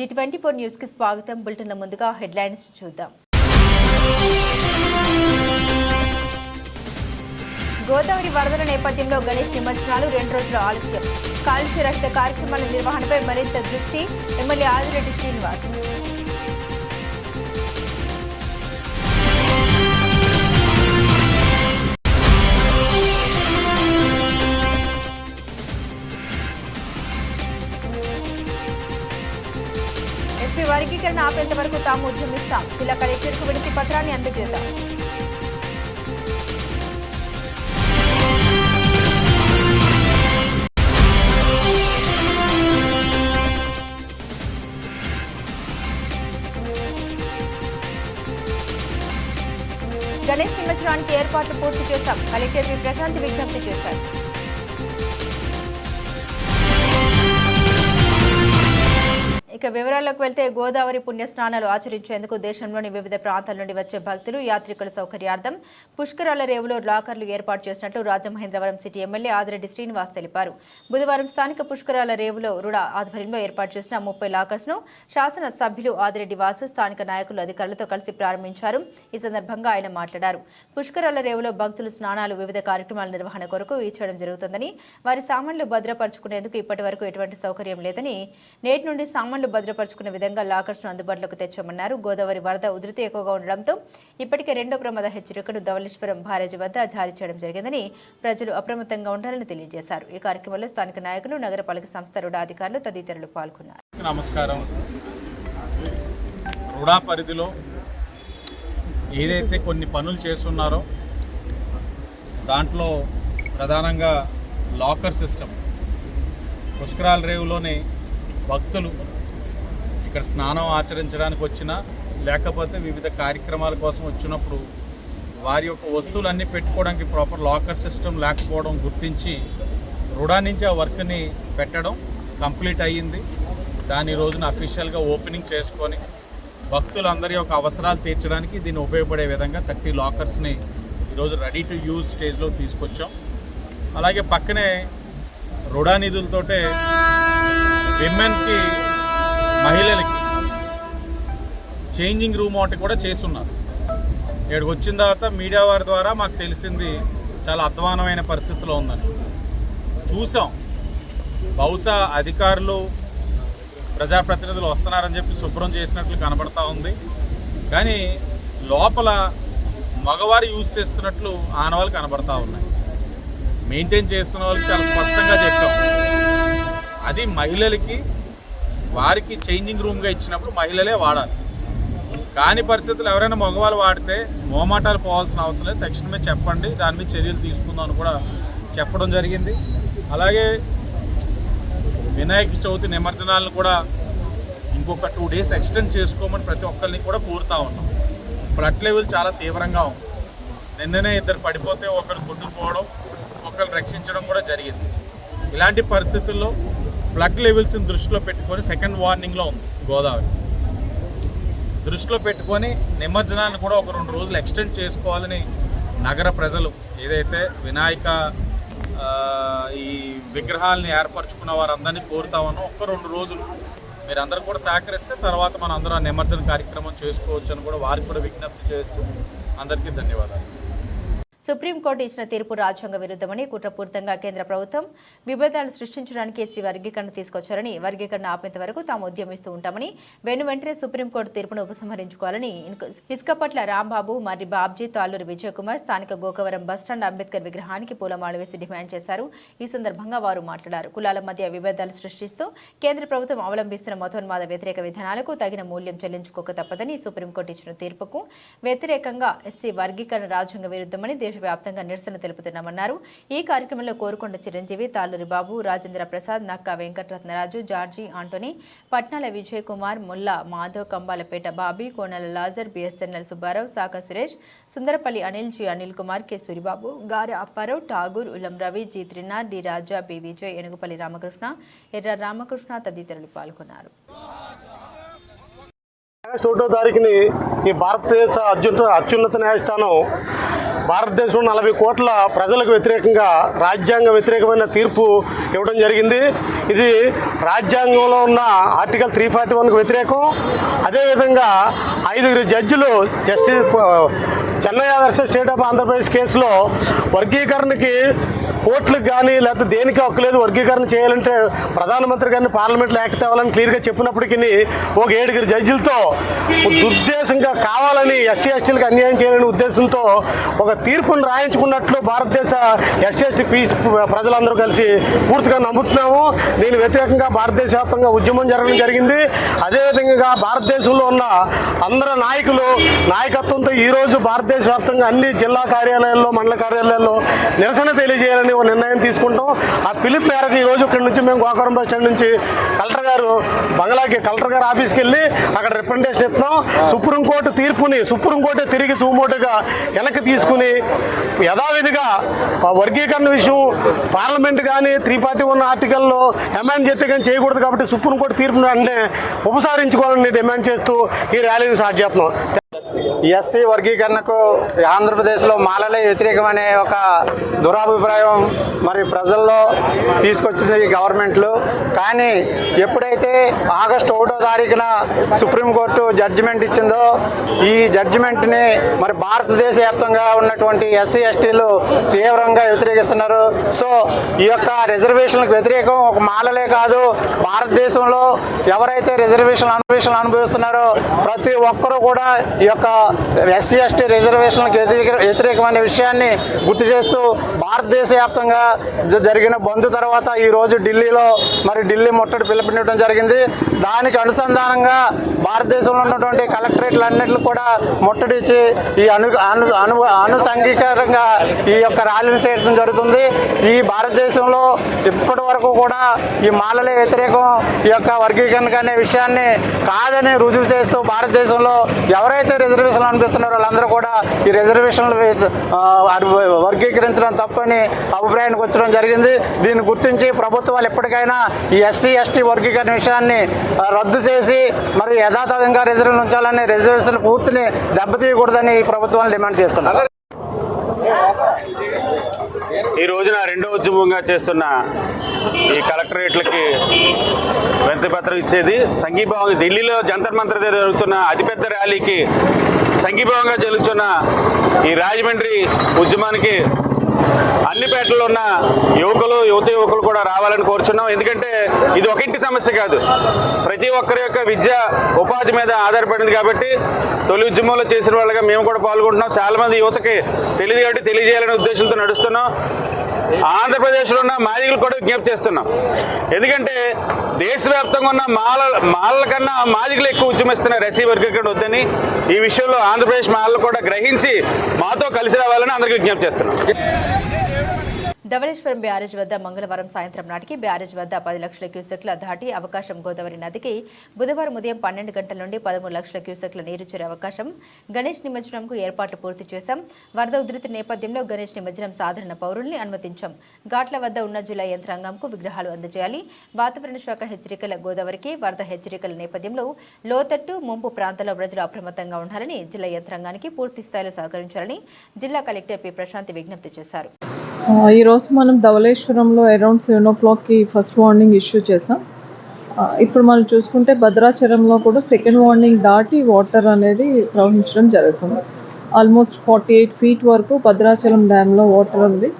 G24 news కి స్వాగతం. బులెటిన్ల ముందుగా హెడ్లైన్స్ చూద్దాం. గోదావరి వరదల నేపథ్యంలో గణేష్ నిమజ్జనాలు 2 రోజుల ఆలస్యం. కాలుష్య రహిత కార్యక్రమాల నిర్వహణపై మరింత దృష్టి ఎమ్మెల్యే ఆదిరెడ్డి శ్రీనివాస్. ఎస్పీ వర్గీకరణ ఆపేంత వరకు తాము ఉద్యమిస్తాం. జిల్లా కలెక్టర్కు వినతి పత్రాన్ని అందజేద్దాం. గణేష్ నిమజ్జనానికి ఏర్పాట్లు పూర్తి చేశాం. కలెక్టర్ పి ప్రశాంత్ విజ్ఞప్తి చేశారు. ఇక వివరాల్లోకి వెళ్తే గోదావరి పుణ్యస్నానాలు ఆచరించేందుకు దేశంలోని వివిధ ప్రాంతాల నుండి వచ్చే భక్తులు యాత్రికుల సౌకర్యార్థం పుష్కరాల రేవులో లాకర్లు ఏర్పాటు చేసినట్లు రాజమహేంద్రవరం సిటీ ఎమ్మెల్యే ఆదిరెడ్డి శ్రీనివాస్ తెలిపారు. బుధవారం స్థానిక పుష్కరాల రేవులో రుడా ఆధ్వర్యంలో ఏర్పాటు చేసిన 30 లాకర్స్ ను శాసన సభ్యులు ఆదిరెడ్డి వాసు స్థానిక నాయకులు అధికారులతో కలిసి ప్రారంభించారు. ఈ సందర్భంగా ఆయన మాట్లాడారు. పుష్కరాల రేవులో భక్తులు స్నానాలు వివిధ కార్యక్రమాల నిర్వహణ కొరకు ఇచ్చడం జరుగుతుందని, వారి సామాన్లు భద్రపరుచుకునేందుకు ఇప్పటి వరకు ఎటువంటి సౌకర్యం లేదని, నేటి నుండి సామాన్లు భద్రపరుచుకునే విధంగా లాకర్స్ ను అందుబాటులోకి తెచ్చామన్నారు. గోదావరి వరద ఉధృతి ఎక్కువగా ఉండడంతో ఇప్పటికే 2వ ప్రమాద హెచ్చరికను ధవళేశ్వరం బ్యారేజీ వద్ద జారీ చేయడం జరిగిందని, ప్రజలు అప్రమత్తంగా ఉండాలని తెలియజేశారు. ఈ కార్యక్రమంలో స్థానిక నాయకులు, నగరపాలక సంస్థ రుడా అధికారులు తదితరులు పాల్గొన్నారు. నమస్కారం. రుడా పరిధిలో ఏదైతే కొన్ని పనులు చేస్తున్నారో దాంట్లో ప్రధానంగా లాకర్ సిస్టమ్, పుష్కరాల రేవులోని భక్తులు ఇక్కడ స్నానం ఆచరించడానికి వచ్చినా లేకపోతే వివిధ కార్యక్రమాల కోసం వచ్చినప్పుడు వారి యొక్క వస్తువులన్నీ పెట్టుకోవడానికి ప్రాపర్ లాకర్ సిస్టమ్ లేకపోవడం గుర్తించి రుడా నుంచి ఆ వర్క్ని పెట్టడం కంప్లీట్ అయ్యింది. దాని రోజున అఫీషియల్గా ఓపెనింగ్ చేసుకొని భక్తులందరి యొక్క అవసరాలు తీర్చడానికి దీన్ని ఉపయోగపడే విధంగా 30 లాకర్స్ని ఈరోజు రెడీ టు యూజ్ స్టేజ్లో తీసుకొచ్చాం. అలాగే పక్కనే రుడా నిధులతోటే విమెన్కి, మహిళలకి చేంజింగ్ రూమ్ ఒకటి కూడా చేస్తున్నారు. ఇక్కడికి వచ్చిన తర్వాత మీడియా వారి ద్వారా మాకు తెలిసింది చాలా అధ్వానమైన పరిస్థితిలో ఉందని చూసాం. బహుశా అధికారులు, ప్రజాప్రతినిధులు వస్తున్నారని చెప్పి శుభ్రం చేసినట్లు కనబడతా ఉంది. కానీ లోపల మగవారు యూజ్ చేస్తున్నట్లు ఆనవాళ్ళు కనబడతా ఉన్నాయి. మెయింటైన్ చేస్తున్న వాళ్ళకి చాలా స్పష్టంగా చెప్పాం. అది మహిళలకి, వారికి చేంజింగ్ రూమ్గా ఇచ్చినప్పుడు మహిళలే వాడాలి. కాని పరిస్థితులు ఎవరైనా మగవాళ్ళు వాడితే మోమాటాలు పోవాల్సిన అవసరం లేదు, తక్షణమే చెప్పండి, దాని మీద చర్యలు తీసుకుందామని కూడా చెప్పడం జరిగింది. అలాగే వినాయక చవితి నిమజ్జనాలను కూడా ఇంకొక 2 days ఎక్స్టెండ్ చేసుకోమని ప్రతి ఒక్కరిని కూడా కోరుతా ఉన్నాం. ఫ్లడ్ లెవెల్ చాలా తీవ్రంగా ఉంది. నిన్ననే 2 పడిపోతే ఒకరు కొట్టుకుపోవడం, ఒకరు రక్షించడం కూడా జరిగింది. ఇలాంటి పరిస్థితుల్లో ఫ్లడ్ లెవెల్స్ని దృష్టిలో పెట్టుకొని 2nd వార్నింగ్లో ఉంది గోదావరి. దృష్టిలో పెట్టుకొని నిమజ్జనాన్ని కూడా ఒక 2 రోజులు ఎక్స్టెండ్ చేసుకోవాలని నగర ప్రజలు, ఏదైతే వినాయక ఈ విగ్రహాలని ఏర్పరచుకున్న వారందరినీ కోరుతామనో ఒక్క 2 రోజులు మీరందరూ కూడా సహకరిస్తే తర్వాత మనం అందరూ ఆ నిమజ్జన కార్యక్రమం చేసుకోవచ్చు అని కూడా వారికి కూడా విజ్ఞప్తి చేస్తూ అందరికీ ధన్యవాదాలు. సుప్రీంకోర్టు ఇచ్చిన తీర్పు రాజ్యాంగ విరుద్ధమని, కుట్రపూరితంగా కేంద్ర ప్రభుత్వం విభేదాలు సృష్టించడానికి ఎస్సీ వర్గీకరణ తీసుకొచ్చారని, వర్గీకరణ ఆపేంత వరకు తాము ఉద్యమిస్తూ ఉంటామని, వెంటనే సుప్రీంకోర్టు తీర్పును ఉపసంహరించుకోవాలని ఇసుకపట్ల రాంబాబు, మర్రి బాబ్జీ, తాళ్లూరి విజయ్ కుమార్ స్థానిక గోకవరం బస్టాండ్ అంబేద్కర్ విగ్రహానికి పూలమాల వేసి డిమాండ్ చేశారు. ఈ సందర్భంగా వారు మాట్లాడారు. కులాల మధ్య విభేదాలు సృష్టిస్తూ కేంద్ర ప్రభుత్వం అవలంబిస్తున్న మతోన్మాద వ్యతిరేక విధానాలకు తగిన మూల్యం చెల్లించుకోక తప్పదని, సుప్రీంకోర్టు ఇచ్చిన తీర్పుకు వ్యతిరేకంగా ఎస్సీ వర్గీకరణ రాజ్యాంగ విరుద్ధమని దేశవ్యాప్తంగా నిరసన తెలుపుతున్నామన్నారు. ఈ కార్యక్రమంలో Korukonda Chiranjeevi, Talluri Babu, Rajendra Prasad, Nakka Venkataratnaraju, George Antony, Patnala Vijay Kumar, Mulla Madhav, Kambalapeta Bobby, Konala Lazar, BSNL Subbarao, Saka Suresh, Sundarapalli Anil, G Anil Kumar, K Suribabu, Gare Apparao, Tagore, Ullam Ravi, G Trinath, D Raja, B Vijay, Enugupalli Ramakrishna, Erra Ramakrishna తదితరులు పాల్గొన్నారు. ఆగస్టు 1వ తారీఖుని ఈ భారతదేశ అత్యున్నత న్యాయస్థానం భారతదేశంలో 40 కోట్ల ప్రజలకు వ్యతిరేకంగా రాజ్యాంగ వ్యతిరేకమైన తీర్పు ఇవ్వడం జరిగింది. ఇది రాజ్యాంగంలో ఉన్న ఆర్టికల్ 341కు వ్యతిరేకం. అదేవిధంగా 5 జడ్జిలు justice Chennaiah versus state of Andhra Pradesh కేసులో వర్గీకరణకి కోర్టులకు కానీ లేకపోతే దేనికి హక్కు లేదు, వర్గీకరణ చేయాలంటే ప్రధానమంత్రి గారిని పార్లమెంట్లో యాక్ట్ తేవాలని క్లియర్గా చెప్పినప్పటికీ ఒక 7 జడ్జిలతో దుర్దేశంగా కావాలని ఎస్సీ ఎస్టీలకు అన్యాయం చేయాలనే ఉద్దేశంతో ఒక తీర్పును రాయించుకున్నట్లు భారతదేశ ఎస్సీ ఎస్టీ ప్రజలందరూ కలిసి పూర్తిగా నమ్ముతున్నాము. దీని వ్యతిరేకంగా భారతదేశ వ్యాప్తంగా ఉద్యమం జరగడం జరిగింది. అదేవిధంగా భారతదేశంలో ఉన్న అందరు నాయకత్వంతో ఈరోజు భారతదేశ వ్యాప్తంగా అన్ని జిల్లా కార్యాలయాల్లో, మండల కార్యాలయాల్లో నిరసన తెలియజేయాలని ఒక నిర్ణయం తీసుకుంటాం. ఆ పిలుపు మేరకు ఈరోజు ఇక్కడి నుంచి మేము గోకవరం బస్ స్టాండ్ నుంచి కలెక్టర్ గారు ఆఫీస్కి వెళ్ళి అక్కడ రిప్రజెంటేషన్ ఇస్తున్నాం. సుప్రీంకోర్టు తీర్పుని సుప్రీంకోర్టు తిరిగి సుమోటుగా వెనక్కి తీసుకుని యథావిధిగా వర్గీకరణ విషయం పార్లమెంట్ కానీ 341 ఆర్టికల్లో అమెండ్ చేస్తే కానీ చేయకూడదు కాబట్టి సుప్రీంకోర్టు తీర్పుని అంటే ఉపసంహరించుకోవాలని డిమాండ్ చేస్తూ ఈ ర్యాలీని స్టార్ట్ చేస్తున్నాం. ఎస్సీ వర్గీకరణకు ఆంధ్రప్రదేశ్లో మాలలే వ్యతిరేకమనే ఒక దురాభిప్రాయం మరి ప్రజల్లో తీసుకొచ్చింది ఈ గవర్నమెంట్లు. కానీ ఎప్పుడైతే ఆగస్టు 1వ తారీఖున సుప్రీంకోర్టు జడ్జిమెంట్ ఇచ్చిందో ఈ జడ్జిమెంట్ని మరి భారతదేశ వ్యాప్తంగా ఉన్నటువంటి ఎస్సీ ఎస్టీలు తీవ్రంగా వ్యతిరేకిస్తున్నారు. సో ఈ యొక్క రిజర్వేషన్లకు వ్యతిరేకం ఒక మాలలే కాదు, భారతదేశంలో ఎవరైతే రిజర్వేషన్ అనుభవిస్తున్నారో ప్రతి ఒక్కరూ కూడా ఈ యొక్క ఎస్సీ ఎస్టీ రిజర్వేషన్లకు వ్యతిరేకమైన విషయాన్ని గుర్తు చేస్తూ భారతదేశ వ్యాప్తంగా జరిగిన బంద్ తర్వాత ఈరోజు ఢిల్లీలో మరి ఢిల్లీ ముట్టడి పిలుపునివ్వడం జరిగింది. దానికి అనుసంధానంగా భారతదేశంలో ఉన్నటువంటి కలెక్టరేట్లన్నింటినీ కూడా ముట్టడిచ్చి ఈ అనుసంఘీకరంగా ఈ యొక్క ర్యాలీని చేయడం జరుగుతుంది. ఈ భారతదేశంలో ఇప్పటి వరకు కూడా ఈ మాలలే వ్యతిరేకం, ఈ యొక్క వర్గీకరణ అనే విషయాన్ని కాదని రుజువు చేస్తూ భారతదేశంలో ఎవరైతే రిజర్వేషన్లు అనిపిస్తున్నారో వాళ్ళందరూ కూడా ఈ రిజర్వేషన్లు వర్గీకరించడం తప్పని అభిప్రాయానికి వచ్చడం జరిగింది. దీన్ని గుర్తించి ప్రభుత్వాలు ఎప్పటికైనా ఈ ఎస్సీ ఎస్టీ వర్గీకరణ విషయాన్ని రద్దు చేసి మరి యథాతథంగా రిజర్వేషన్ ఉంచాలని, రిజర్వేషన్ పూర్తిని దెబ్బతీయకూడదని ఈ ప్రభుత్వాన్ని డిమాండ్ చేస్తున్నారు. ఈ రోజున రెండో ఉద్యమంగా చేస్తున్న ఈ కలెక్టరేట్లకి వినతిపత్రం ఇచ్చేది సంఘీభావంగా ఢిల్లీలో జంతర్ మంతర్ దగ్గర జరుగుతున్న అతిపెద్ద ర్యాలీకి సంఘీభావంగా జరుగుతున్న ఈ రాజమండ్రి ఉద్యమానికి అన్ని పేటల్లో ఉన్న యువకులు కూడా రావాలని కోరుచున్నాం. ఎందుకంటే ఇది ఒక ఇంటి సమస్య కాదు, ప్రతి ఒక్కరి యొక్క విద్య ఉపాధి మీద ఆధారపడింది కాబట్టి తొలి ఉద్యమంలో చేసిన వాళ్ళగా మేము కూడా పాల్గొంటున్నాం. చాలామంది యువతకి తెలియదు కాబట్టి తెలియజేయాలనే ఉద్దేశంతో నడుస్తున్నాం. ఆంధ్రప్రదేశ్లో ఉన్న మాదిగలు కూడా విజ్ఞప్తి చేస్తున్నాం. ఎందుకంటే దేశవ్యాప్తంగా ఉన్న మాలల కన్నా మాదిగలు ఎక్కువ ఉద్యమిస్తున్నారు ఎస్సీ వర్గీకరణ వద్దని. ఈ విషయంలో ఆంధ్రప్రదేశ్ మాలలు కూడా గ్రహించి మాతో కలిసి రావాలని అందరికీ విజ్ఞప్తి చేస్తున్నాం. ధవళేశ్వరం బ్యారేజ్ వద్ద మంగళవారం సాయంత్రం నాటికి బ్యారేజ్ వద్ద 10 లక్షల క్యూసెక్ల దాటి అవకాశం గోదావరి నదికి బుధవారం ఉదయం 12 గంటల నుండి 13 లక్షల క్యూసెక్ల నీరు చేరే అవకాశం. గణేష్ నిమజ్జనంకు ఏర్పాట్లు పూర్తి చేశాం. వరద ఉధృతి నేపథ్యంలో గణేష్ నిమజ్జనం సాధారణ పౌరుల్ని అనుమతించాం. ఘాట్ల వద్ద ఉన్న జిల్లా యంత్రాంగంకు విగ్రహాలు అందజేయాలి. వాతావరణ శాఖ హెచ్చరికల గోదావరికి వరద హెచ్చరికల నేపథ్యంలో లోతట్టు ముంపు ప్రాంతాల్లో ప్రజలు అప్రమత్తంగా ఉండాలని, జిల్లా యంత్రాంగానికి పూర్తి స్థాయిలో సహకరించాలని జిల్లా కలెక్టర్ పి ప్రశాంతి విజ్ఞప్తి చేశారు. ఈరోజు మనం ధవళేశ్వరంలో అరౌండ్ 7 o'clockకి ఫస్ట్ వార్నింగ్ ఇష్యూ చేసాం. ఇప్పుడు మనం చూసుకుంటే భద్రాచలంలో కూడా సెకండ్ వార్నింగ్ దాటి వాటర్ అనేది ప్రవహించడం జరుగుతుంది. ఆల్మోస్ట్ 48 feet వరకు భద్రాచలం డ్యామ్లో వాటర్ ఉంది.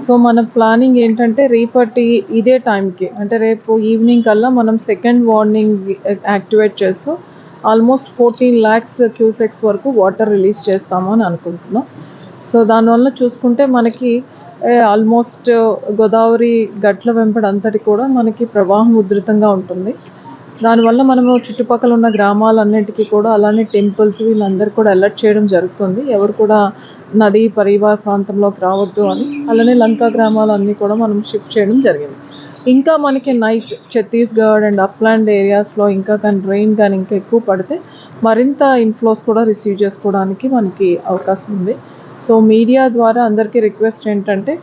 సో మన ప్లానింగ్ ఏంటంటే రేపటి ఇదే టైంకి అంటే రేపు ఈవినింగ్ కల్లా మనం సెకండ్ వార్నింగ్ యాక్టివేట్ చేస్తూ ఆల్మోస్ట్ 14 lakhs క్యూసెక్స్ వరకు వాటర్ రిలీజ్ చేస్తాము అని అనుకుంటున్నాం. సో దానివల్ల చూసుకుంటే మనకి ఆల్మోస్ట్ గోదావరి గట్ల వెంబడి అంతటి కూడా మనకి ప్రవాహం ఉధృతంగా ఉంటుంది. దానివల్ల మనము చుట్టుపక్కల ఉన్న గ్రామాలన్నిటికీ కూడా అలానే టెంపుల్స్ వీళ్ళందరూ కూడా అలర్ట్ చేయడం జరుగుతుంది. ఎవరు కూడా నదీ పరివార ప్రాంతంలోకి రావద్దు అని. అలానే లంకా గ్రామాలన్నీ కూడా మనం షిఫ్ట్ చేయడం జరిగింది. ఇంకా మనకి నైట్ ఛత్తీస్గఢ్ అండ్ అప్లాండ్ ఏరియాస్లో ఇంకా కానీ రెయిన్ కానీ ఇంకా ఎక్కువ పడితే మరింత ఇన్ఫ్లోస్ కూడా రిసీవ్ చేసుకోవడానికి మనకి అవకాశం ఉంది. సో మీడియా ద్వారా అందరికీ రిక్వెస్ట్ ఏంటంటే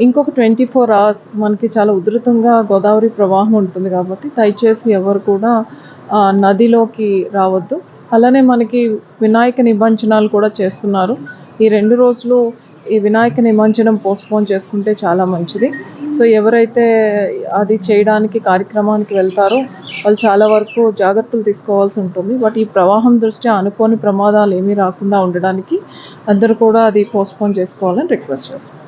ఇంకొక 24 hours మనకి చాలా ఉధృతంగా గోదావరి ప్రవాహం ఉంటుంది కాబట్టి దయచేసి ఎవరు కూడా నదిలోకి రావద్దు. అలానే మనకి వినాయక నిమజ్జనాలు కూడా చేస్తున్నారు. ఈ 2 రోజులు ఈ వినాయక నిమజ్జనం పోస్ట్పోన్ చేసుకుంటే చాలా మంచిది. సో ఎవరైతే అది చేయడానికి కార్యక్రమానికి వెళ్తారో వాళ్ళు చాలా వరకు జాగ్రత్తలు తీసుకోవాల్సి ఉంటుంది. బట్ ఈ ప్రవాహం దృష్ట్యా అనుకోని ప్రమాదాలు ఏమీ రాకుండా ఉండడానికి అందరూ కూడా అది పోస్ట్పోన్ చేసుకోవాలని రిక్వెస్ట్ చేస్తాం.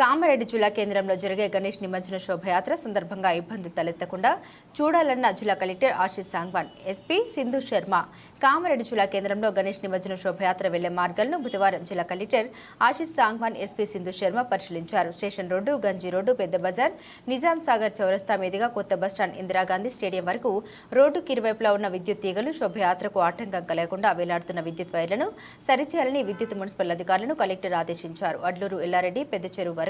కామారెడ్డి జిల్లా కేంద్రంలో జరిగే గణేష్ నిమజ్జన శోభయాత్ర సందర్భంగా ఇబ్బందులు తలెత్తకుండా చూడాలన్న జిల్లా కలెక్టర్ ఆశీష్ సాంగ్వాన్, ఎస్పీ సింధు శర్మ కామారెడ్డి జిల్లా కేంద్రంలో గణేష్ నిమజ్జన శోభయాత్ర వెళ్లే మార్గాలను బుధవారం జిల్లా కలెక్టర్ ఆశీష్ సాంగ్వాన్, ఎస్పీ సింధు శర్మ పరిశీలించారు. స్టేషన్ రోడ్డు, గంజి రోడ్డు, పెద్ద బజార్, నిజాం సాగర్ చౌరస్తా మీదుగా కొత్త బస్టాండ్, ఇందిరాగాంధీ స్టేడియం వరకు రోడ్డుకి ఇరువైపులా ఉన్న విద్యుత్ తీగలు శోభయాత్రకు ఆటంకం కలగకుండా వేలాడుతున్న విద్యుత్ వైర్లను సరిచేయాలని విద్యుత్ మున్సిపల్ అధికారులను కలెక్టర్ ఆదేశించారు. అడ్లూరు, ఎల్లారెడ్డి, పెద్ద చెరువు వరకు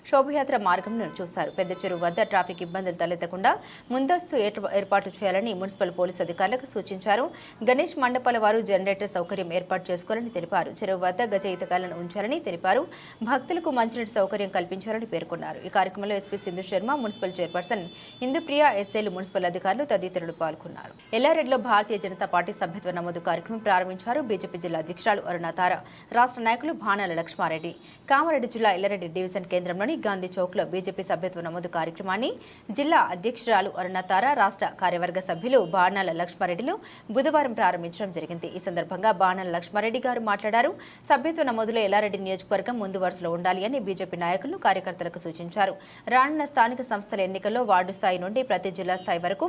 శోభయాత్ర మార్గంను చూశారు. పెద్ద చెరువు వద్ద ట్రాఫిక్ ఇబ్బందులు తలెత్తకుండా ముందస్తు ఏర్పాట్లు చేయాలని మున్సిపల్ పోలీసు అధికారులకు సూచించారు. గణేష్ మండపాల వారు జనరేటర్ సౌకర్యం ఏర్పాటు చేసుకోవాలని తెలిపారు. చెరువు వద్ద గజ ఈతగాలను ఉంచాలని తెలిపారు. భక్తులకు మంచినీటి సౌకర్యం కల్పించాలని పేర్కొన్నారు. ఈ కార్యక్రమంలో SP Sindhu Sharma, municipal chairperson Indupriya, ఎస్ఐలు, మున్సిపల్ అధికారులు తదితరులు పాల్గొన్నారు. ఎల్లారెడ్డిలో భారతీయ జనతా పార్టీ సభ్యత్వ నమోదు కార్యక్రమం ప్రారంభించారు. బీజేపీ జిల్లా అధ్యక్షురాలు అరుణతార, రాష్ట్ర నాయకులు బాణాల లక్ష్మారెడ్డి. కామారెడ్డి జిల్లా ఎల్లారెడ్డి డివిజన్ కేంద్రంలోని గాంధీ చౌక్లో బీజేపీ సభ్యత్వ నమోదు కార్యక్రమాన్ని జిల్లా అధ్యక్షురాలు అరుణతార, రాష్ట్ర కార్యవర్గ సభ్యులు బాణాల లక్ష్మారెడ్డిలు బుధవారం ప్రారంభించడం జరిగింది. ఈ సందర్భంగా బాణాల లక్ష్మారెడ్డి గారు మాట్లాడారు. సభ్యత్వ నమోదులో ఎల్లారెడ్డి నియోజకవర్గం ముందు వరుసలో ఉండాలి అని బీజేపీ నాయకులు, కార్యకర్తలకు సూచించారు. రానున్న స్థానిక సంస్థల ఎన్నికల్లో వార్డు స్థాయి నుండి ప్రతి జిల్లా స్థాయి వరకు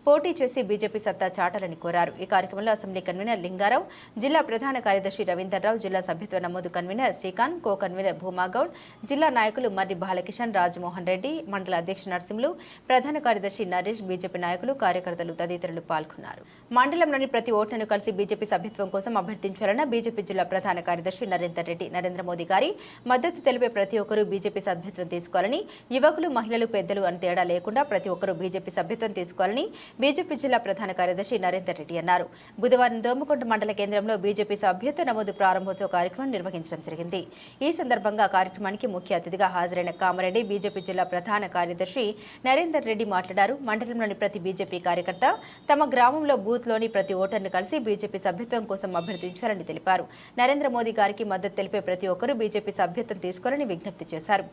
పోటీ చేసి బీజేపీ సత్తా చాటాలని కోరారు. ఈ కార్యక్రమంలో అసెంబ్లీ కన్వీనర్ లింగారావు, జిల్లా ప్రధాన కార్యదర్శి రవీందర్రావు, జిల్లా సభ్యత్వ నమోదు convener Srikanth, co convener Bhumagoud, జిల్లా నాయకులు మర్రి బాలకిషన్, రాజమోహన్ రెడ్డి, మండల అధ్యక్ష నరసింహులు, ప్రధాన కార్యదర్శి నరేష్, బీజేపీ నాయకులు, కార్యకర్తలు తదితరులు పాల్గొన్నారు. మండలంలోని ప్రతి ఓటర్ను కలిసి బీజేపీ సభ్యత్వం కోసం అభ్యర్థించాలన్న బీజేపీ జిల్లా ప్రధాన కార్యదర్శి నరేందర్ రెడ్డి, నరేంద్ర మోదీ గారి మద్దతు తెలిపే ప్రతి ఒక్కరూ బీజేపీ సభ్యత్వం తీసుకోవాలని, యువకులు, మహిళలు, పెద్దలు అని తేడా లేకుండా ప్రతి ఒక్కరూ బీజేపీ సభ్యత్వం తీసుకోవాలని బీజేపీ జిల్లా ప్రధాన కార్యదర్శి నరేందర్ రెడ్డి అన్నారు. బుధవారం దోమకొండ మండల కేంద్రంలో బీజేపీ సభ్యత్వ నమోదు ప్రారంభోత్సవ కార్యక్రమం నిర్వహించడం జరిగింది. ఈ సందర్భంగా కార్యక్రమానికి ముఖ్య అతిథిగా హాజరైన కామారెడ్డి బీజేపీ జిల్లా ప్రధాన కార్యదర్శి నరేందర్ రెడ్డి మాట్లాడారు. మండలంలోని ప్రతి బీజేపీ కార్యకర్త తమ గ్రామంలో బూత్లోని ప్రతి ఓటర్ను కలిసి బీజేపీ సభ్యత్వం కోసం అభ్యర్థించాలని తెలిపారు. నరేంద్ర మోదీ గారికి మద్దతు తెలిపే ప్రతి ఒక్కరూ బీజేపీ సభ్యత్వం తీసుకోవాలని విజ్ఞప్తి చేశారు.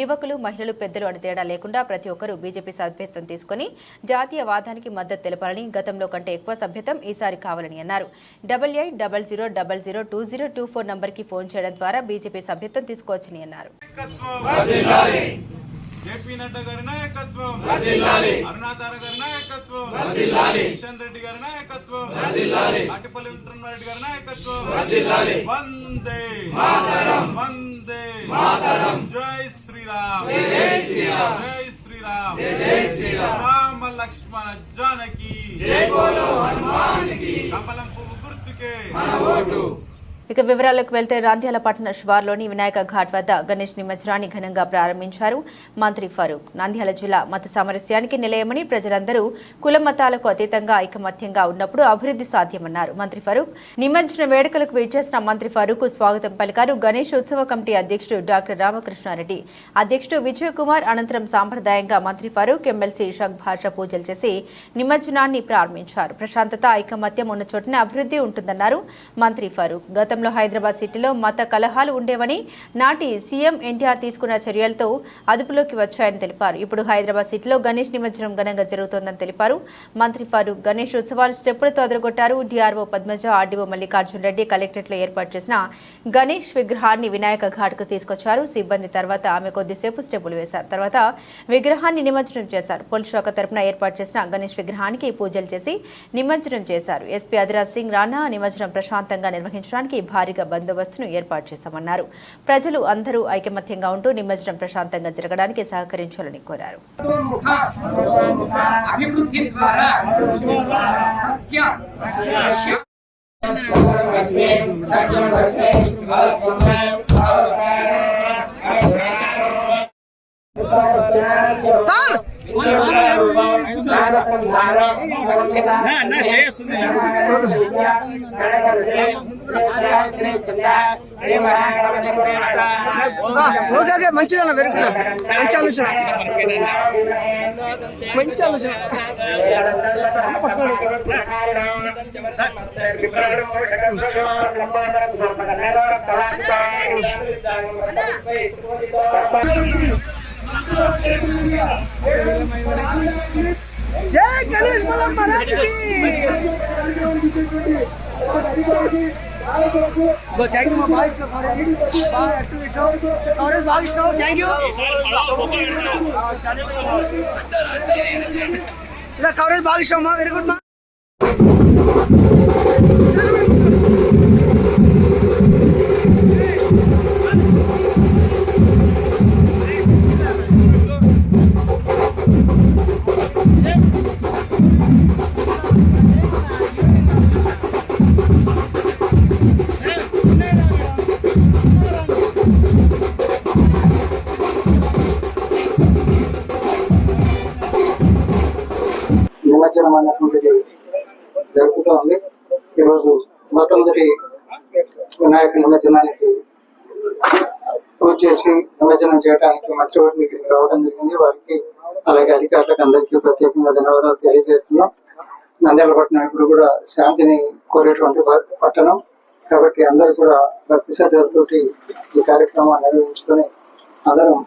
యువకులు, మహిళలు, పెద్దలు అని తేడా లేకుండా ప్రతి ఒక్కరూ బీజేపీ సభ్యత్వం తీసుకుని జాతీయవాదానికి మద్దతు తెలపాలని, గతంలో కంటే ఎక్కువ సభ్యత్వం ఈసారి కావాలని అన్నారు. 8800002024 నంబర్కి ఫోన్ చేయడం ద్వారా బీజేపీ సభ్యత్వం తీసుకోవచ్చని అన్నారు. జేపీ నడ్డా గారి నాయకత్వం, అరుణాతార గారి నాయకత్వం, కిషన్ రెడ్డి గారి నాయకత్వం, ఆటిపల్లి వెంకటరమణారెడ్డి గారి నాయకత్వం, వందే వందే జై శ్రీరామ్, జై శ్రీరామ్, జై శ్రీరామ్, జై శ్రీరామ్, రామ లక్ష్మణ జానకి, జై బోలో హనుమాన్కి, కమలం పువ్వు గుర్తుకే మన ఓటు. ఇక వివరాలకు వెళ్తే నంద్యాల పట్టణ శివార్లోని వినాయక ఘాట్ వద్ద గణేష్ నిమజ్జనాన్ని ఘనంగా ప్రారంభించారు మంత్రి ఫరూక్. నంద్యాల జిల్లా మత సామరస్యానికి నిలయమని, ప్రజలందరూ కుల మతాలకు అతీతంగా ఐకమత్యంగా ఉన్నప్పుడు అభివృద్ధి సాధ్యమన్నారు మంత్రి ఫరూక్. నిమజ్జన వేడుకలకు విచ్చేసిన మంత్రి ఫరూక్ స్వాగతం పలికారు. గణేష్ ఉత్సవ కమిటీ అధ్యక్షుడు డాక్టర్ రామకృష్ణారెడ్డి, అధ్యక్షుడు విజయ్ కుమార్ అనంతరం సాంప్రదాయంగా మంత్రి ఫరూక్, ఎమ్మెల్సీ షగ్ భాష పూజలు చేసి నిమజ్జనాన్ని ప్రారంభించారు. ప్రశాంతత, ఐకమత్యం ఉన్న చోటనే అభివృద్ధి ఉంటుందన్నారు మంత్రి ఫరూక్. గతంలో హైదరాబాద్ సిటీలో మత కలహాలు ఉండేవని, నాటి సీఎం ఎన్టీఆర్ తీసుకున్న చర్యలతో అదుపులోకి వచ్చాయని తెలిపారు. ఇప్పుడు హైదరాబాద్ సిటీలో గణేష్ నిమజ్జనం ఘనంగా జరుగుతోందని తెలిపారు మంత్రి ఫరూక్. గణేష్ ఉత్సవాలు స్టెప్పులతో అదరగొట్టారు. డిఆర్ఓ పద్మజ, ఆర్డీఓ మల్లికార్జున్ రెడ్డి కలెక్టరేట్లో ఏర్పాటు చేసిన గణేష్ విగ్రహాన్ని వినాయక ఘాట్కు తీసుకొచ్చారు. సిబ్బంది తర్వాత ఆమె కొద్దిసేపు స్టెప్పులు వేశారు. తర్వాత విగ్రహాన్ని నిమజ్జనం చేశారు. పోలీస్ శాఖ తరపున ఏర్పాటు చేసిన గణేష్ విగ్రహానికి పూజలు చేసి నిమజ్జనం చేశారు. ఎస్పీ అదిరాజ్ సింగ్ రాణా నిమజ్జనం ప్రశాంతంగా నిర్వహించడానికి భారీగా బందోబస్తును ఏర్పాటు చేశామన్నారు. ప్రజలు అందరూ ఐకమత్యంగా ఉంటూ నిమజ్జనం ప్రశాంతంగా జరగడానికి సహకరించాలని కోరారు. సార్ ఓకే మంచిదన్న వెరుకున్నా మంచి ఆలోచన మంచి ఆలోచన జై గణేష్ महाराज की थैंक यू भाई थैंक यू कवरेज बाग इच्छा वेरी गुड मा నిమజ్జనం అనేటువంటిది జరుగుతూ ఉంది. ఈరోజు మొట్టమొదటి వినాయక నిమజ్జనానికి పూజ చేసి నిమజ్జనం చేయడానికి మంత్రివర్గం ఇక్కడికి రావడం జరిగింది. వారికి అలాగే అధికారులకు అందరికీ ప్రత్యేకంగా ధన్యవాదాలు తెలియజేస్తున్నాం. నంద్యాల పట్టణం ఇప్పుడు కూడా శాంతిని కోరేటువంటి పట్టణం కాబట్టి అందరూ కూడా భక్తి శ్రద్ధలతోటి ఈ కార్యక్రమాన్ని నిర్వహించుకొని అందరం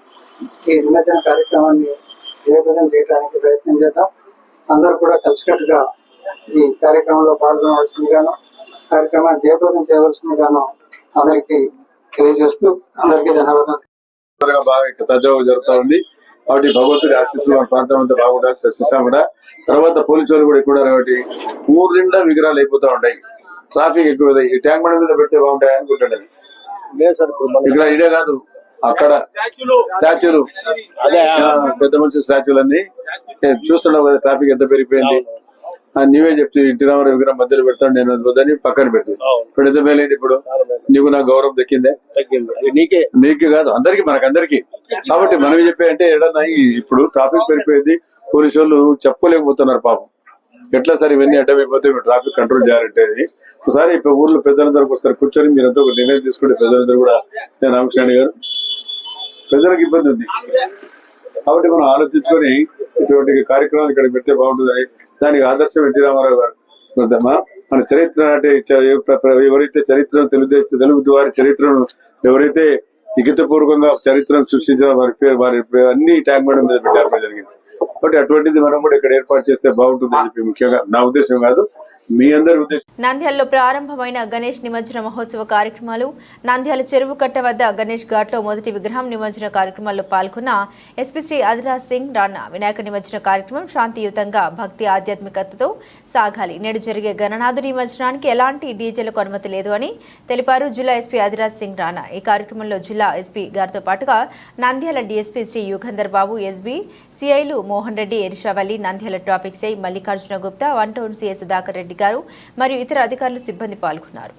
ఈ నిమజ్జన కార్యక్రమాన్ని జయప్రదం చేయడానికి ప్రయత్నం చేద్దాం. అందరూ కూడా కలిసికట్టుగా ఈ కార్యక్రమంలో పాల్గొనవలసిందిగాను కార్యక్రమాన్ని జయప్రదం చేయవలసిందిగాను అందరికీ తెలియజేస్తూ అందరికీ ధన్యవాదాలు. బాగా సజావుగా జరుగుతూ ఉంది కాబట్టి భగవంతుడి ఆశీస్సులు మన ప్రాంతం అంతా బాగుండాలి. శిక్షణ కూడా తర్వాత పోలీసు వాళ్ళు కూడా ఎక్కువ కాబట్టి ఊరు నిండా విగ్రహాలు అయిపోతూ ఉంటాయి. ట్రాఫిక్ ఎక్కువ ఈ ట్యాంక్ బండ్ మీద పెడితే బాగుంటాయి అనుకుంటాను. ఇక్కడ ఇదే కాదు అక్కడ స్టాచ్యూలు పెద్ద మనిషి స్టాచ్యూలు అన్ని చూస్తున్నావు కదా ట్రాఫిక్ ఎంత పెరిగిపోయింది. నీవే చెప్తే ఇంటి రామారావు విగ్రహం మధ్యలో పెడతాను నేను వద్దని పక్కన పెడుతుంది. ఇప్పుడు ఎంత మేలైంది. ఇప్పుడు నీకు నా గౌరవం దక్కిందే నీకే కాదు అందరికి మనకందరికి. కాబట్టి మనం చెప్పే అంటే ఏడన్నా ఇప్పుడు ట్రాఫిక్ పెరిగిపోయింది. పోలీసు వాళ్ళు చెప్పలేకపోతున్నారు పాపం. ఎట్లా సార్ ఇవన్నీ అడ్డమైపోతే ట్రాఫిక్ కంట్రోల్ చేయాలంటే ఒకసారి ఇప్పుడు ఊర్లో పెద్దలందరూ ఒకసారి కూర్చొని మీరంతా ఒక నిర్ణయం తీసుకుంటే పెద్దలందరూ కూడా నేను రామకృష్ణ గారు ప్రజలకు ఇబ్బంది ఉంది కాబట్టి మనం ఆలోచించుకొని ఇటువంటి కార్యక్రమాలు ఇక్కడ పెడితే బాగుంటుందని దానికి ఆదర్శం ఎన్టీ రామారావు గారు. మన చరిత్ర అంటే ఎవరైతే చరిత్రను తెలుగు వారి చరిత్రను ఎవరైతే లిఖితపూర్వకంగా చరిత్రను సృష్టించిన వారి అన్ని ట్యాంక్ బండ్ మీద పెట్టారు జరిగింది. కాబట్టి అటువంటిది మనం కూడా ఇక్కడ ఏర్పాటు చేస్తే బాగుంటుందని చెప్పి ముఖ్యంగా నా ఉద్దేశం కాదు మీ అందరి ఉద్దేశం. నంద్యాలలో ప్రారంభమైన గణేష్ నిమజ్జన మహోత్సవ కార్యక్రమాలు. నంద్యాల చెరువు కట్ట వద్ద గణేష్ ఘాట్ లో మొదటి విగ్రహం నిమజ్జన కార్యక్రమాల్లో పాల్గొన్న ఎస్పీ శ్రీ అదిరాజ్ సింగ్ రాణా వినాయక నిమజ్జన కార్యక్రమం శాంతియుతంగా భక్తి ఆధ్యాత్మికతతో సాగాలి. నేడు జరిగే గణనాథు నిమజ్జనానికి ఎలాంటి డీజేలకు అనుమతి లేదు అని తెలిపారు జిల్లా ఎస్పీ అదిరాజ్ సింగ్ రాణా. ఈ కార్యక్రమంలో జిల్లా ఎస్పీ గారితో పాటుగా నంద్యాల డీఎస్పీ శ్రీ యుగంధర్ బాబు, ఎస్బీ సిఐలు Mohan Reddy, Erishavalli, Nandyal traffic CI Mallikarjuna Gupta, 1 town CI Sudhakar Reddy గారు మరియు ఇతర అధికారులు సిబ్బంది పాల్గొన్నారు.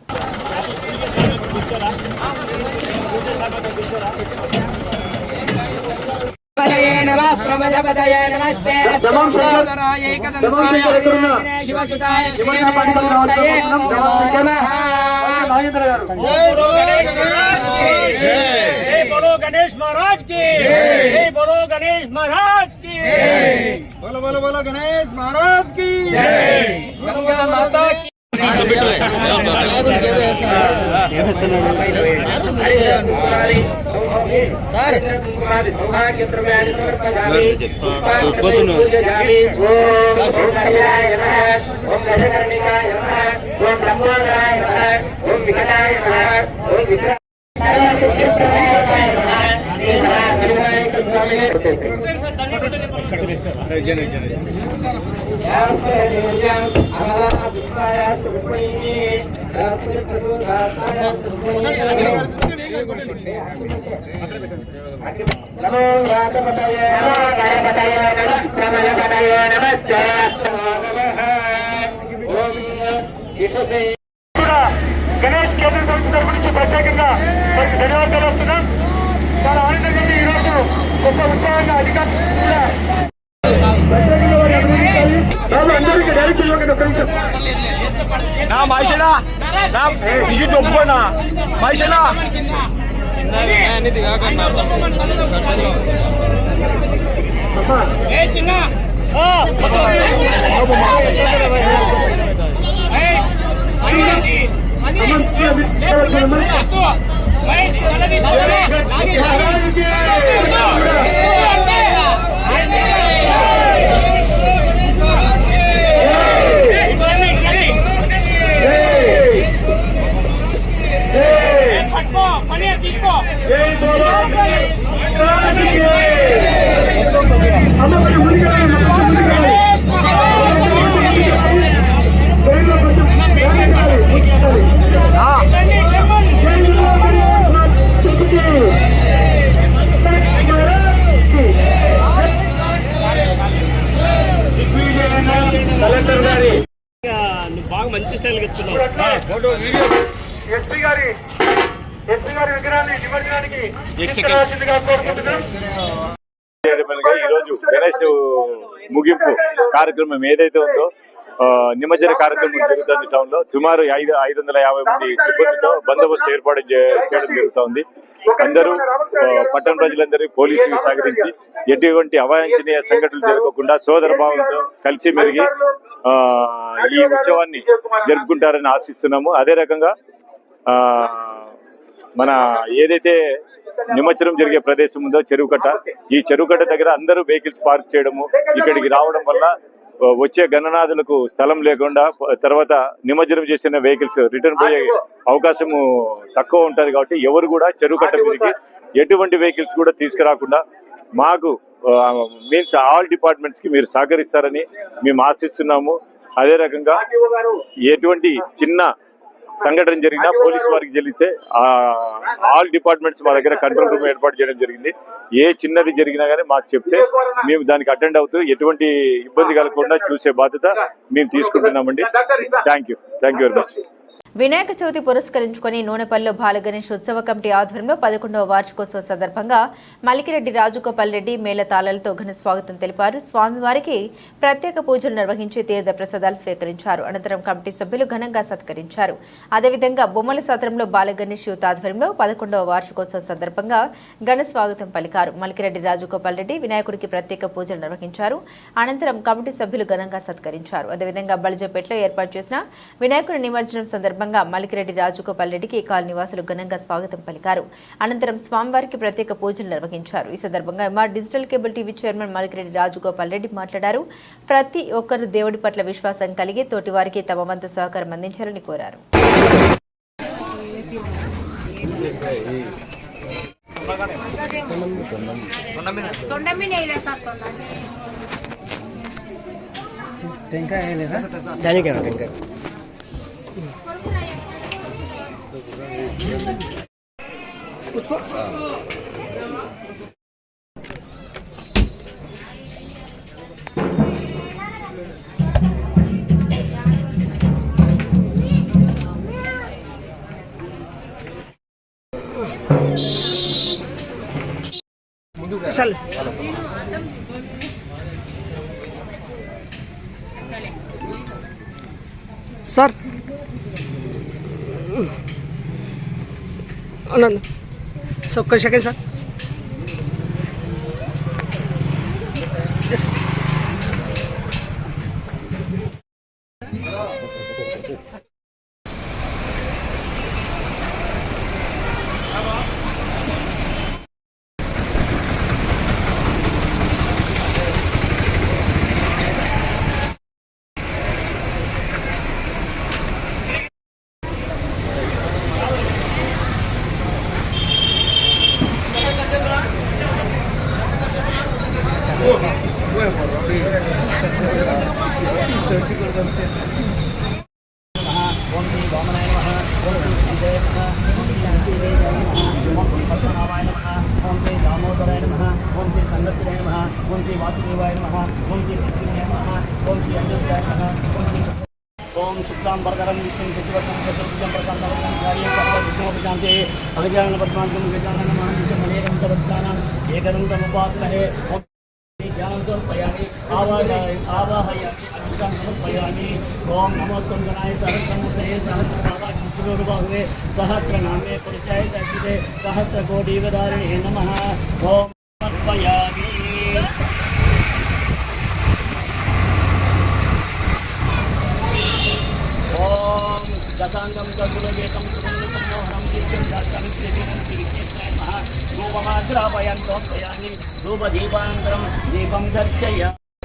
बोलो गणेश महाराज की जय, बोलो गणेश महाराज की जय, बोलो बोलो बोलो गणेश महाराज की जय, गंगा माता की గణేష్ కేంద్ర సంస్థ గురించి ప్రత్యేకంగా ధన్యవాదాలు వస్తున్నాం. చాలా ఆనందంగా ఈ రోజు గొప్ప ఉత్సవాన్ని అధికారులు నా మహిళ నా ఇది ఒప్పుకోనా మహిళ చిన్న తీసుకో బాగా మంచి స్టైల్ చెప్తున్నావు. ఎస్పీ గారి విగ్రహాన్ని నిమజ్జనానికి ఈరోజు గణేష్ ముగింపు కార్యక్రమం ఏదైతే ఉందో నిమజ్జన కార్యక్రమం జరుగుతుంది టౌన్ లో. సుమారు 550 మంది సిబ్బందితో బందోబస్తు ఏర్పాటు చేయడం జరుగుతోంది. అందరూ పట్టణ ప్రజలందరూ పోలీసులు సహకరించి ఎటువంటి అవాంఛనీయ సంఘటనలు జరగకుండా సోదర భావంతో కలిసి మెలిగి ఈ ఉత్సవాన్ని జరుపుకుంటారని ఆశిస్తున్నాము. అదే రకంగా మన ఏదైతే నిమజ్జనం జరిగే ప్రదేశం ఉందో చెరువుకట్ట, ఈ చెరువుకట్ట దగ్గర అందరూ వెహికల్స్ పార్క్ చేయడము, ఇక్కడికి రావడం వల్ల వచ్చే గణనాథులకు స్థలం లేకుండా తర్వాత నిమజ్జనం చేసిన వెహికల్స్ రిటర్న్ పోయే అవకాశము తక్కువ ఉంటది. కాబట్టి ఎవరు కూడా చెరువుకట్ట మీదకి ఎటువంటి వెహికల్స్ కూడా తీసుకురాకుండా మాకు మీన్స్ ఆల్ డిపార్ట్మెంట్స్ కి మీరు సహకరిస్తారని మేము ఆశిస్తున్నాము. అదే రకంగా ఎటువంటి చిన్న సంఘటన జరిగినా పోలీసు వారికి జరిగితే ఆల్ డిపార్ట్మెంట్స్ మా దగ్గర కంట్రోల్ రూమ్ ఏర్పాటు చేయడం జరిగింది. ఏ చిన్నది జరిగినా కానీ మాకు చెప్తే మేము దానికి అటెండ్ అవుతూ ఎటువంటి ఇబ్బంది కలగకుండా చూసే బాధ్యత మేము తీసుకుంటున్నామండి. Thank you very much. Vinayaka Chavithi పురస్కరించుకుని నూనెపల్లిలో బాలగణేష్ ఉత్సవ కమిటీ ఆధ్వర్యంలో 11వ వార్షికోత్సవం సందర్భంగా మలికిరెడ్డి రాజగోపాల్ రెడ్డి మేళతాళాలతో ఘన స్వాగతం తెలిపారు. స్వామివారికి ప్రత్యేక పూజలు నిర్వహించి తీర్థ ప్రసాదాలు స్వీకరించారు. అనంతరం కమిటీ సభ్యులు ఘనంగా సత్కరించారు. అదేవిధంగా బొమ్మల సత్రంలో బాలగణేష్ యూత్ ఆధ్వర్యంలో 11వ వార్షికోత్సవం సందర్భంగా ఘన స్వాగతం పలికారు. మలికిరెడ్డి రాజగోపాల్ రెడ్డి వినాయకుడికి ప్రత్యేక పూజలు నిర్వహించారు. అనంతరం కమిటీ సభ్యులు ఘనంగా సత్కరించారు. అదేవిధంగా బలిజపేటలో ఏర్పాటు చేసిన వినాయకుడి నిమజ్జనం సందర్భంగా మలికిరెడ్డి రాజగోపాల్ రెడ్డికి కాలనీ నివాసులు ఘనంగా స్వాగతం పలికారు. అనంతరం స్వామివారికి ప్రత్యేక పూజలు నిర్వహించారు. ఈ సందర్భంగా MR digital cable TV chairman Malikireddy Rajagopal Reddy మాట్లాడారు. ప్రతి ఒక్కరూ దేవుడి పట్ల విశ్వాసం కలిగి తోటి వారికి తమ వంతు సహకారం అందించాలని కోరారు. चल सर सब कर सके सर yes. ओम शुक्लां वरदरं विष्णुं शशिवर्णं चतुर्भुजं प्रसन्नवदनं ध्यायेत् सर्वविघ्नोपशान्ते अगजानन पद्मार्गं गजाननं महानिशमनेकं तवत्तानाम् एकदन्तमुपास्महे ध्यानं समर्पयामि आवाहयामि पुष्पान् समर्पयामि ओम नमो सुन्दराय सहस्रमुखये सहस्रबाहुवे सहस्रनामे पुरुषाय सहस्रे सहस्रकोटिवधारिणे नमः ओम समर्पयामि ओम दशांगम कर्पूरवेकं सुमनोहरं दिव्यं दातं देवीनं श्रीकृष्णाय नमः धूपमाग्रापयन् समर्पयामि धूपदीपानन्तरं दीपं दर्शय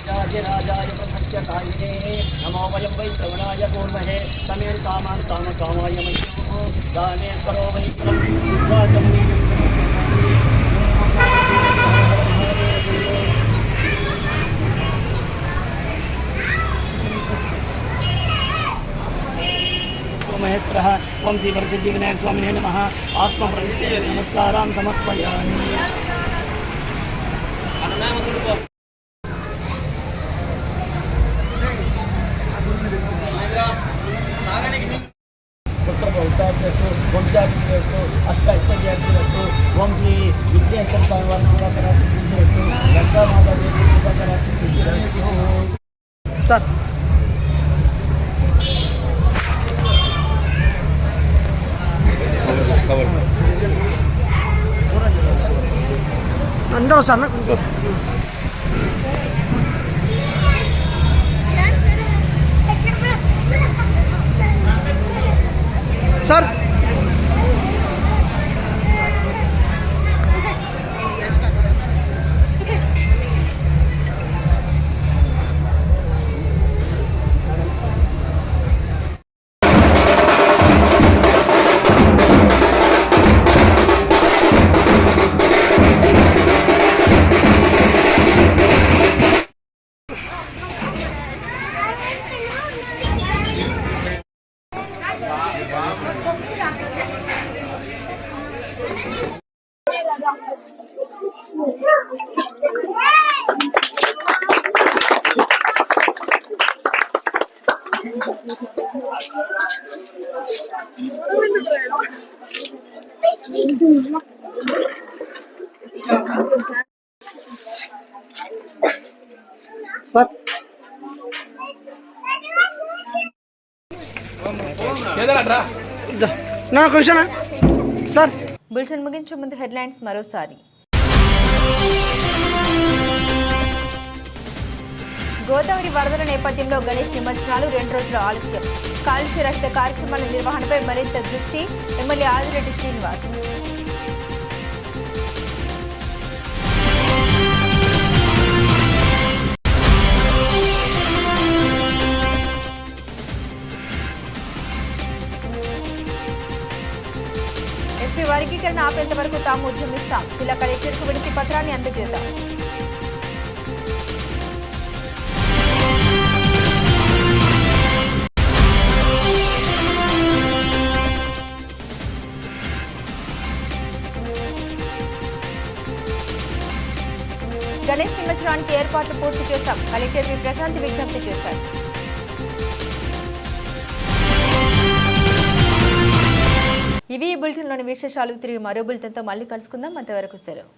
राजाय प्रसत्यकायिने नमो वयं वै श्रवणाय कुर्महे तमेव कामान् कामकामाय मह्यं दाने करो वै वाचं महेश्वरः ओम श्री वरसिद्धिविनायक स्वामिने नमः आत्मप्रतिष्ठे नमस्कारान् समर्पयामि पुत्रभौताभ्यस्तु वंशाभिवृद्धिरस्तु अष्टैश्वर्याभिवृद्धिरस्तु ओम श्री विद्येश्वर स्वामी सिद्धिरस्तु गंगामाता देवी सिद्धिरस्तु सर अंदर सर सर ना क्वेश्चन सर బులెటిన్ ముగించే ముందు హెడ్లైన్స్ మరోసారి. గోదావరి వరదల నేపథ్యంలో గణేష్ నిమజ్జనాలు 2 రోజుల ఆలస్యం. కాలుష్య రహిత కార్యక్రమాల నిర్వహణపై మరింత దృష్టి ఎమ్మెల్యే ఆదిరెడ్డి శ్రీనివాస్. ఎస్పీ వర్గీకరణ ఆపేంత వరకు తాము ఉద్యమిస్తాం. జిల్లా కలెక్టర్కు వినతి పత్రాన్ని అందజేద్దాం. గణేష్ నిమజ్జనానికి ఏర్పాట్లు పూర్తి చేశాం. కలెక్టర్ వి ప్రశాంత్ విజ్ఞప్తి చేశారు. ఇవి ఈ బులెటిన్లోని విశేషాలు. తిరిగి మరో బులెటిన్తో మళ్ళీ కలుసుకుందాం. అంతవరకు సెలవు.